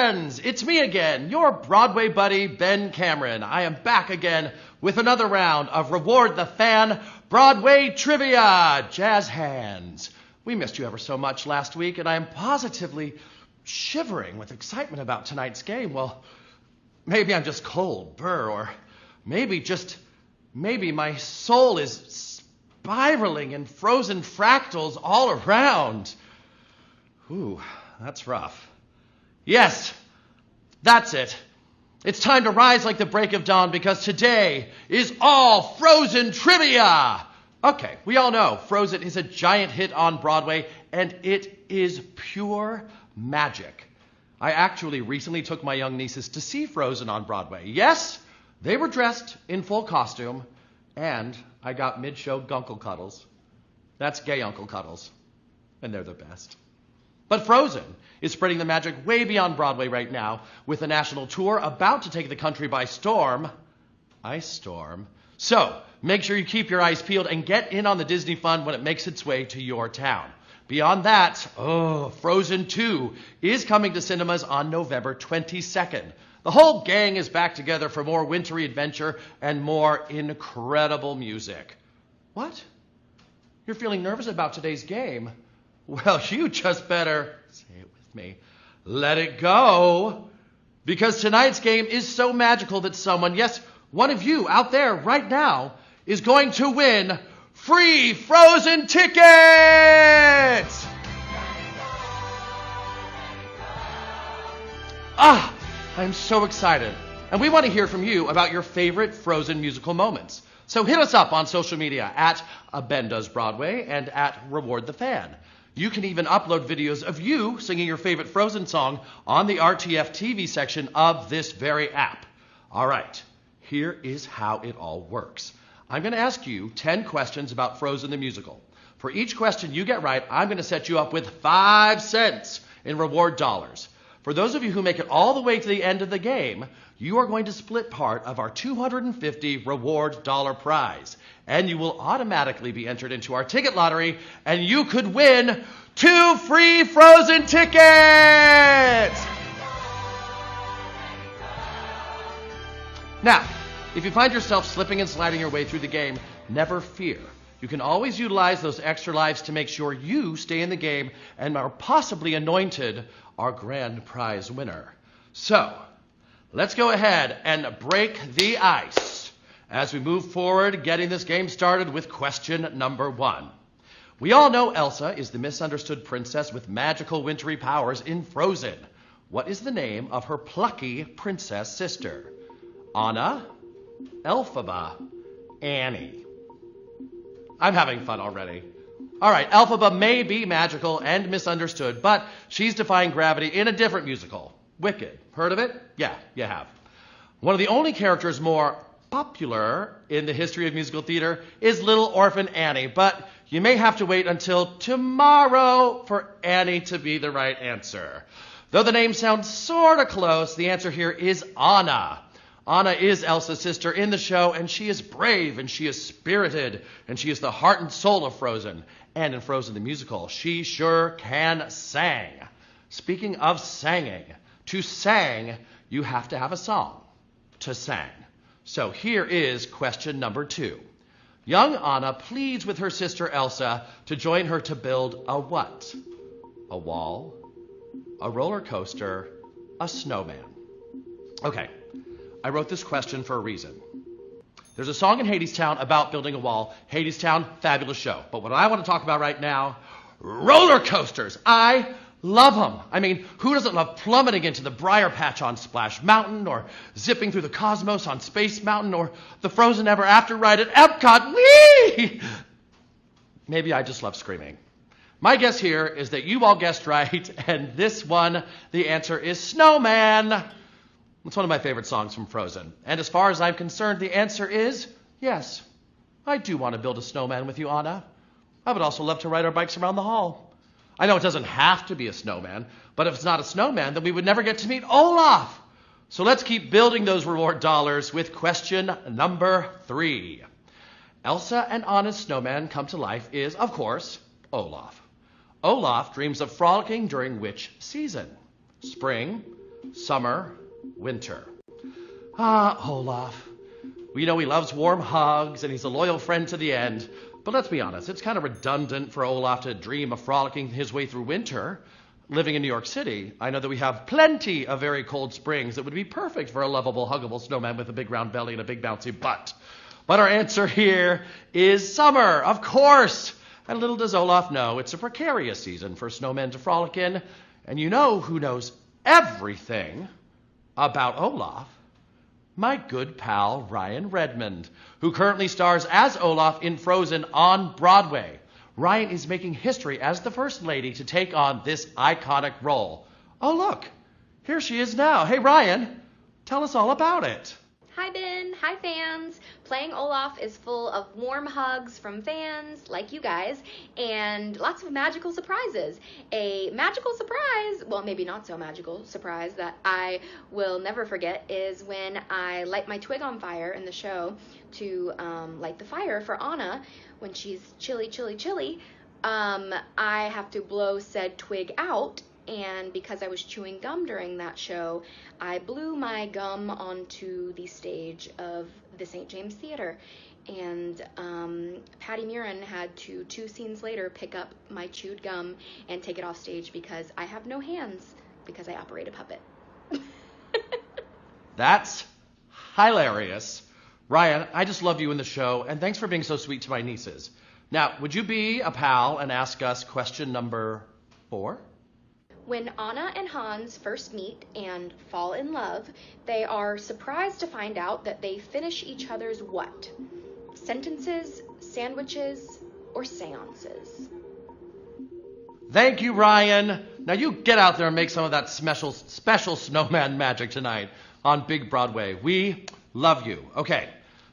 friends! It's me again, your Broadway buddy, Ben Cameron. I am back again with another round of Reward the Fan Broadway Trivia. Jazz hands. We missed you ever so much last week, and I am positively shivering with excitement about tonight's game. Well, maybe I'm just cold, or maybe my soul is spiraling in frozen fractals all around. Ooh, that's rough. Yes, that's it. It's time to rise like the break of dawn because today is all Frozen trivia. Okay, we all know Frozen is a giant hit on Broadway, and it is pure magic. I actually recently took my young nieces to see Frozen on Broadway. Yes, they were dressed in full costume, and I got mid-show gunkle cuddles. That's gay uncle cuddles, and they're the best. But Frozen is spreading the magic way beyond Broadway right now with a national tour about to take the country by storm. Ice storm. So make sure you keep your eyes peeled and get in on the Disney fun when it makes its way to your town. Beyond that, Frozen 2 is coming to cinemas on November 22nd. The whole gang is back together for more wintry adventure and more incredible music. What? You're feeling nervous about today's game? Well, you just better, say it with me, let it go. Because tonight's game is so magical that someone, yes, one of you out there right now, is going to win free Frozen tickets! I'm so excited. And we want to hear from you about your favorite Frozen musical moments. So hit us up on social media at Ben Does Broadway and at Reward the Fan. You can even upload videos of you singing your favorite Frozen song on the RTF TV section of this very app. All right, here is how it all works. I'm going to ask you 10 questions about Frozen the musical. For each question you get right, I'm going to set you up with 5 cents in reward dollars. For those of you who make it all the way to the end of the game, you are going to split part of our $250 reward dollar prize. And you will automatically be entered into our ticket lottery, and you could win 2 free Frozen tickets! Now, if you find yourself slipping and sliding your way through the game, never fear. You can always utilize those extra lives to make sure you stay in the game and are possibly anointed our grand prize winner. So, let's go ahead and break the ice as we move forward, getting this game started with question number 1. We all know Elsa is the misunderstood princess with magical wintry powers in Frozen. What is the name of her plucky princess sister? Anna, Elphaba, Annie. I'm having fun already. All right, Elphaba may be magical and misunderstood, but she's defying gravity in a different musical, Wicked. Heard of it? Yeah, you have. One of the only characters more popular in the history of musical theater is Little Orphan Annie, but you may have to wait until tomorrow for Annie to be the right answer. Though the name sounds sort of close, the answer here is Anna. Anna is Elsa's sister in the show, and she is brave, and she is spirited, and she is the heart and soul of Frozen. And in Frozen the musical, she sure can sing. Speaking of singing, to sing, you have to have a song to sing. So here is question number 2. Young Anna pleads with her sister Elsa to join her to build a what? A wall, a roller coaster, a snowman. Okay, I wrote this question for a reason. There's a song in Hadestown about building a wall. Hadestown, fabulous show. But what I want to talk about right now, roller coasters. I love them. I mean, who doesn't love plummeting into the Briar Patch on Splash Mountain, or zipping through the cosmos on Space Mountain, or the Frozen Ever After ride at Epcot? Whee! Maybe I just love screaming. My guess here is that you all guessed right, and this one, the answer is Snowman. It's one of my favorite songs from Frozen. And as far as I'm concerned, the answer is yes. I do want to build a snowman with you, Anna. I would also love to ride our bikes around the hall. I know it doesn't have to be a snowman, but if it's not a snowman, then we would never get to meet Olaf. So let's keep building those reward dollars with question number 3. Elsa and Anna's snowman come to life is, of course, Olaf. Olaf dreams of frolicking during which season? Spring, summer, winter. Ah, Olaf. We know he loves warm hugs and he's a loyal friend to the end. But let's be honest, it's kind of redundant for Olaf to dream of frolicking his way through winter. Living in New York City, I know that we have plenty of very cold springs that would be perfect for a lovable, huggable snowman with a big round belly and a big bouncy butt. But our answer here is summer, of course. And little does Olaf know, it's a precarious season for snowmen to frolic in. And you know who knows everything about Olaf? My good pal, Ryan Redmond, who currently stars as Olaf in Frozen on Broadway. Ryan is making history as the First Lady to take on this iconic role. Oh, look, here she is now. Hey, Ryan, tell us all about it. Hi, Ben. Hi, fans. Playing Olaf is full of warm hugs from fans like you guys and lots of magical surprises. A magical surprise, well, maybe not so magical surprise that I will never forget is when I light my twig on fire in the show to light the fire for Anna when she's chilly, chilly, chilly. I have to blow said twig out. And because I was chewing gum during that show, I blew my gum onto the stage of the St. James Theater. And Patty Murin had to, 2 scenes later, pick up my chewed gum and take it off stage because I have no hands because I operate a puppet. That's hilarious. Ryan, I just love you in the show, and thanks for being so sweet to my nieces. Now, would you be a pal and ask us question number 4? When Anna and Hans first meet and fall in love, they are surprised to find out that they finish each other's what? Sentences, sandwiches, or seances? Thank you, Ryan. Now you get out there and make some of that special snowman magic tonight on Big Broadway. We love you. Okay,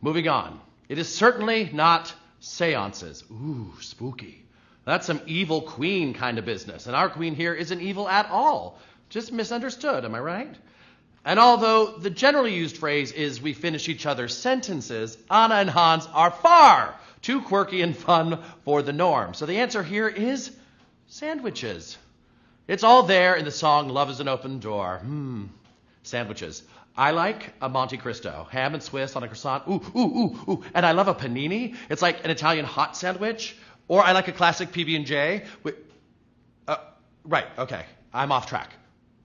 moving on. It is certainly not seances. Ooh, spooky. That's some evil queen kind of business. And our queen here isn't evil at all. Just misunderstood, am I right? And although the generally used phrase is we finish each other's sentences, Anna and Hans are far too quirky and fun for the norm. So the answer here is sandwiches. It's all there in the song Love is an Open Door. Sandwiches. I like a Monte Cristo, ham and Swiss on a croissant. Ooh, ooh, ooh, ooh. And I love a panini. It's like an Italian hot sandwich. Or I like a classic PB&J. Right, okay. I'm off track.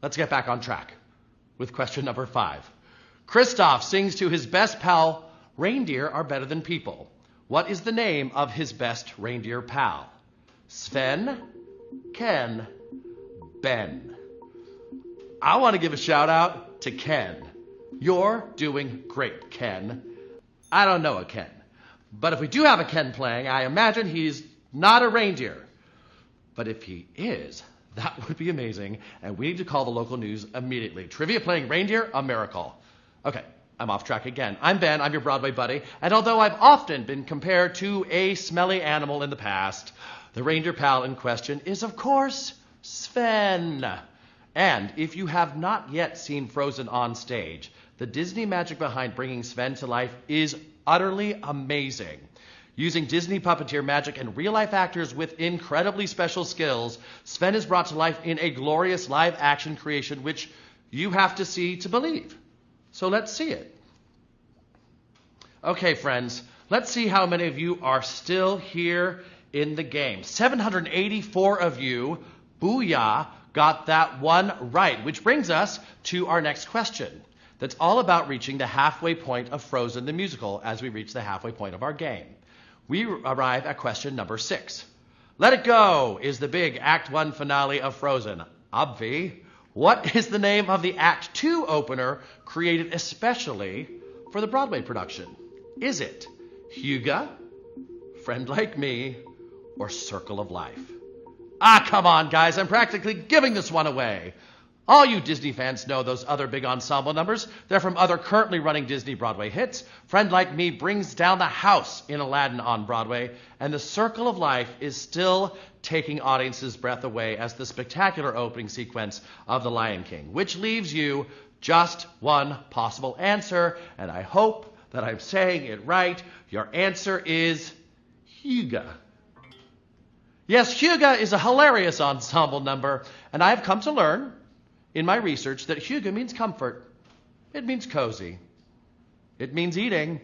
Let's get back on track with question number 5. Kristoff sings to his best pal, reindeer are better than people. What is the name of his best reindeer pal? Sven, Ken, Ben. I want to give a shout out to Ken. You're doing great, Ken. I don't know a Ken. But if we do have a Ken playing, I imagine he's not a reindeer. But if he is, that would be amazing, and we need to call the local news immediately. Trivia playing reindeer, a miracle. Okay, I'm off track again. I'm Ben, I'm your Broadway buddy, and although I've often been compared to a smelly animal in the past, the reindeer pal in question is, of course, Sven. And if you have not yet seen Frozen on stage, the Disney magic behind bringing Sven to life is utterly amazing. Using Disney puppeteer magic and real-life actors with incredibly special skills, Sven is brought to life in a glorious live-action creation which you have to see to believe. So let's see it. Okay, friends, let's see how many of you are still here in the game. 784 of you, booyah, got that one right, which brings us to our next question. That's all about reaching the halfway point of Frozen the musical as we reach the halfway point of our game. We arrive at question number 6. Let It Go is the big Act 1 finale of Frozen. Obvi, what is the name of the Act 2 opener created especially for the Broadway production? Is it Huga, Friend Like Me, or Circle of Life? Ah, come on, guys, I'm practically giving this one away. All you Disney fans know those other big ensemble numbers. They're from other currently running Disney Broadway hits. Friend Like Me brings down the house in Aladdin on Broadway, and The Circle of Life is still taking audiences' breath away as the spectacular opening sequence of The Lion King, which leaves you just one possible answer, and I hope that I'm saying it right. Your answer is Huga. Yes, Huga is a hilarious ensemble number, and I've come to learn in my research that hygge means comfort, it means cozy, it means eating,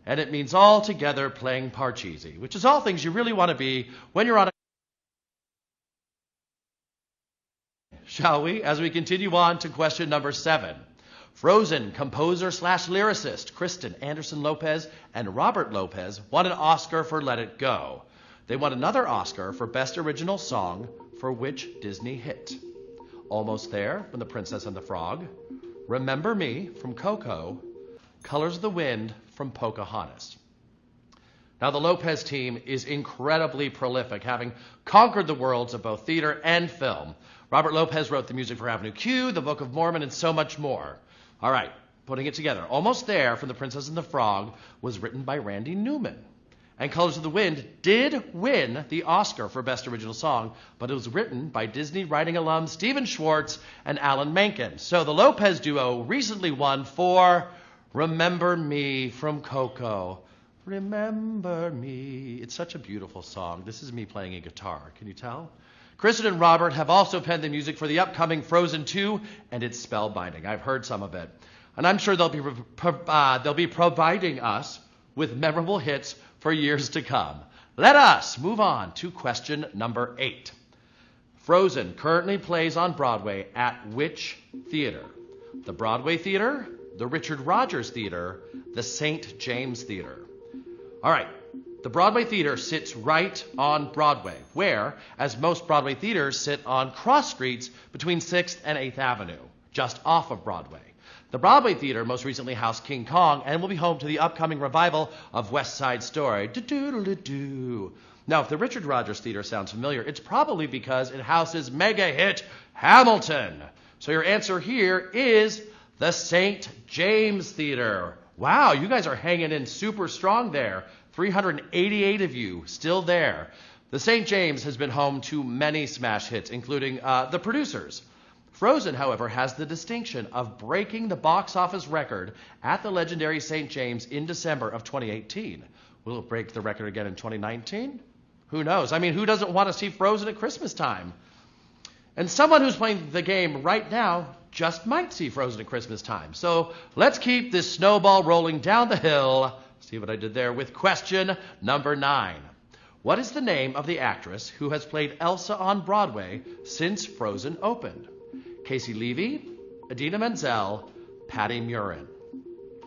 and it means all together playing parcheesi, which is all things you really want to be when you're on a... Shall we? As we continue on to question number 7. Frozen composer / lyricist Kristen Anderson Lopez and Robert Lopez won an Oscar for Let It Go. They won another Oscar for Best Original Song for which Disney hit? Almost There from The Princess and the Frog, Remember Me from Coco, Colors of the Wind from Pocahontas. Now, the Lopez team is incredibly prolific, having conquered the worlds of both theater and film. Robert Lopez wrote the music for Avenue Q, The Book of Mormon, and so much more. All right, putting it together. Almost There from The Princess and the Frog was written by Randy Newman. And Colors of the Wind did win the Oscar for Best Original Song, but it was written by Disney writing alums Stephen Schwartz and Alan Menken. So the Lopez duo recently won for Remember Me from Coco. Remember Me. It's such a beautiful song. This is me playing a guitar. Can you tell? Kristen and Robert have also penned the music for the upcoming Frozen 2, and it's spellbinding. I've heard some of it. And I'm sure they'll be providing us with memorable hits for years to come. Let us move on to question number 8. Frozen currently plays on Broadway at which theater? The Broadway Theater, the Richard Rodgers Theater, the St. James Theater. All right, the Broadway Theater sits right on Broadway, where, as most Broadway theaters sit on cross streets between 6th and 8th Avenue, just off of Broadway. The Broadway Theater most recently housed King Kong and will be home to the upcoming revival of West Side Story. Do-do-do-do-do. Now, if the Richard Rodgers Theater sounds familiar, it's probably because it houses mega hit Hamilton. So your answer here is the St. James Theater. Wow, you guys are hanging in super strong there. 388 of you still there. The St. James has been home to many smash hits, including The Producers. Frozen, however, has the distinction of breaking the box office record at the legendary St. James in December of 2018. Will it break the record again in 2019? Who knows? I mean, who doesn't want to see Frozen at Christmas time? And someone who's playing the game right now just might see Frozen at Christmas time. So let's keep this snowball rolling down the hill. See what I did there with question number 9. What is the name of the actress who has played Elsa on Broadway since Frozen opened? Casey Levy, Idina Menzel, Patty Murin.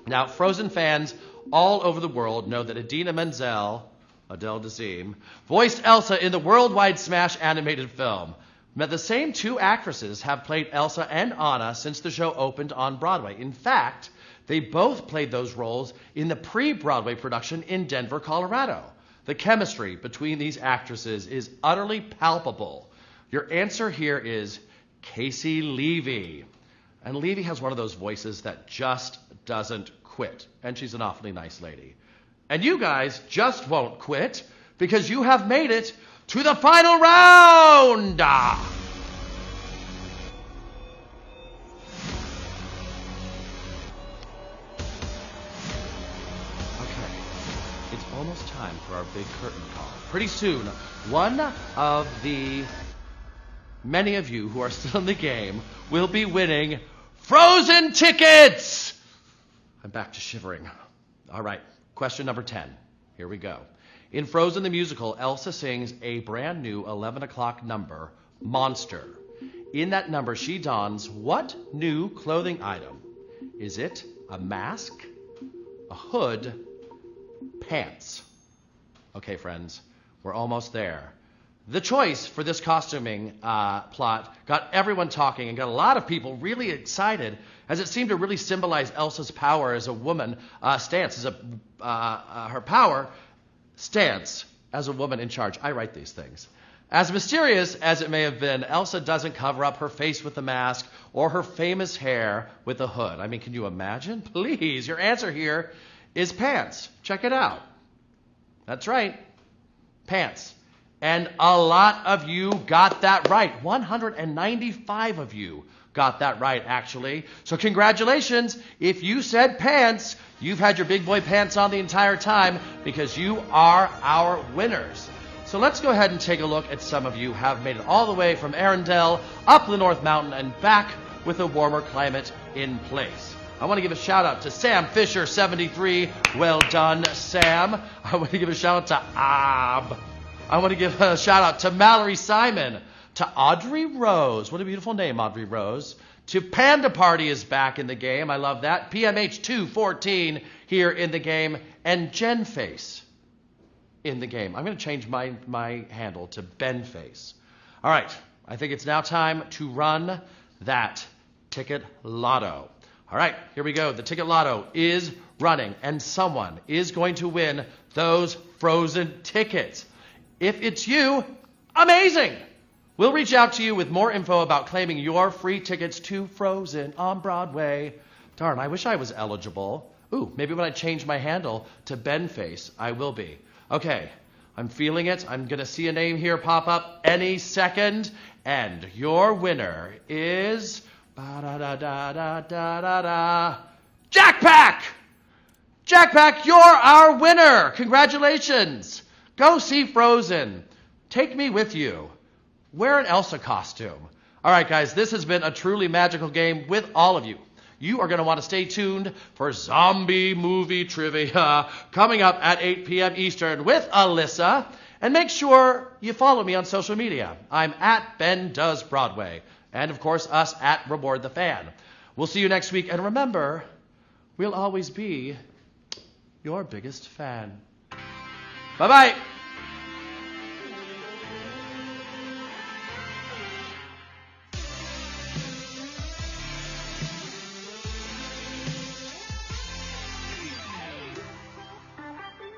Now, Frozen fans all over the world know that Idina Menzel, Adele Dazeem, voiced Elsa in the worldwide smash animated film. But the same two actresses have played Elsa and Anna since the show opened on Broadway. In fact, they both played those roles in the pre-Broadway production in Denver, Colorado. The chemistry between these actresses is utterly palpable. Your answer here is Casey Levy. And Levy has one of those voices that just doesn't quit. And she's an awfully nice lady. And you guys just won't quit because you have made it to the final round. Okay, it's almost time for our big curtain call. Pretty soon, one of the many of you who are still in the game will be winning Frozen tickets. I'm back to shivering. All right, question number 10. Here we go. In Frozen the Musical, Elsa sings a brand new 11 o'clock number, Monster. In that number, she dons what new clothing item? Is it a mask, a hood, pants? Okay, friends, we're almost there. The choice for this costuming plot got everyone talking and got a lot of people really excited as it seemed to really symbolize Elsa's power as a woman stance, as her power stance as a woman in charge. I write these things. As mysterious as it may have been, Elsa doesn't cover up her face with the mask or her famous hair with the hood. I mean, can you imagine? Please, your answer here is pants. Check it out. That's right, pants. And a lot of you got that right. 195 of you got that right, actually. So congratulations. If you said pants, you've had your big boy pants on the entire time because you are our winners. So let's go ahead and take a look at some of you who have made it all the way from Arendelle, up the North Mountain, and back with a warmer climate in place. I want to give a shout out to Sam Fisher, 73. Well done, Sam. I want to give a shout out to Ab. I want to give a shout out to Mallory Simon, to Audrey Rose. What a beautiful name, Audrey Rose. To Panda Party is back in the game. I love that. PMH214 here in the game. And Jen Face in the game. I'm going to change my handle to Ben Face. All right. I think it's now time to run that Ticket Lotto. All right, here we go. The Ticket Lotto is running, and someone is going to win those Frozen tickets. If it's you, amazing! We'll reach out to you with more info about claiming your free tickets to Frozen on Broadway. Darn, I wish I was eligible. Ooh, maybe when I change my handle to Ben Face, I will be. Okay, I'm feeling it. I'm going to see a name here pop up any second, and your winner is... Jack Pack! Jack Pack, you're our winner! Congratulations! Go see Frozen. Take me with you. Wear an Elsa costume. All right, guys, this has been a truly magical game with all of you. You are going to want to stay tuned for zombie movie trivia coming up at 8 p.m. Eastern with Alyssa. And make sure you follow me on social media. I'm at Ben Does Broadway. And, of course, us at Reward the Fan. We'll see you next week. And remember, we'll always be your biggest fan. Bye-bye.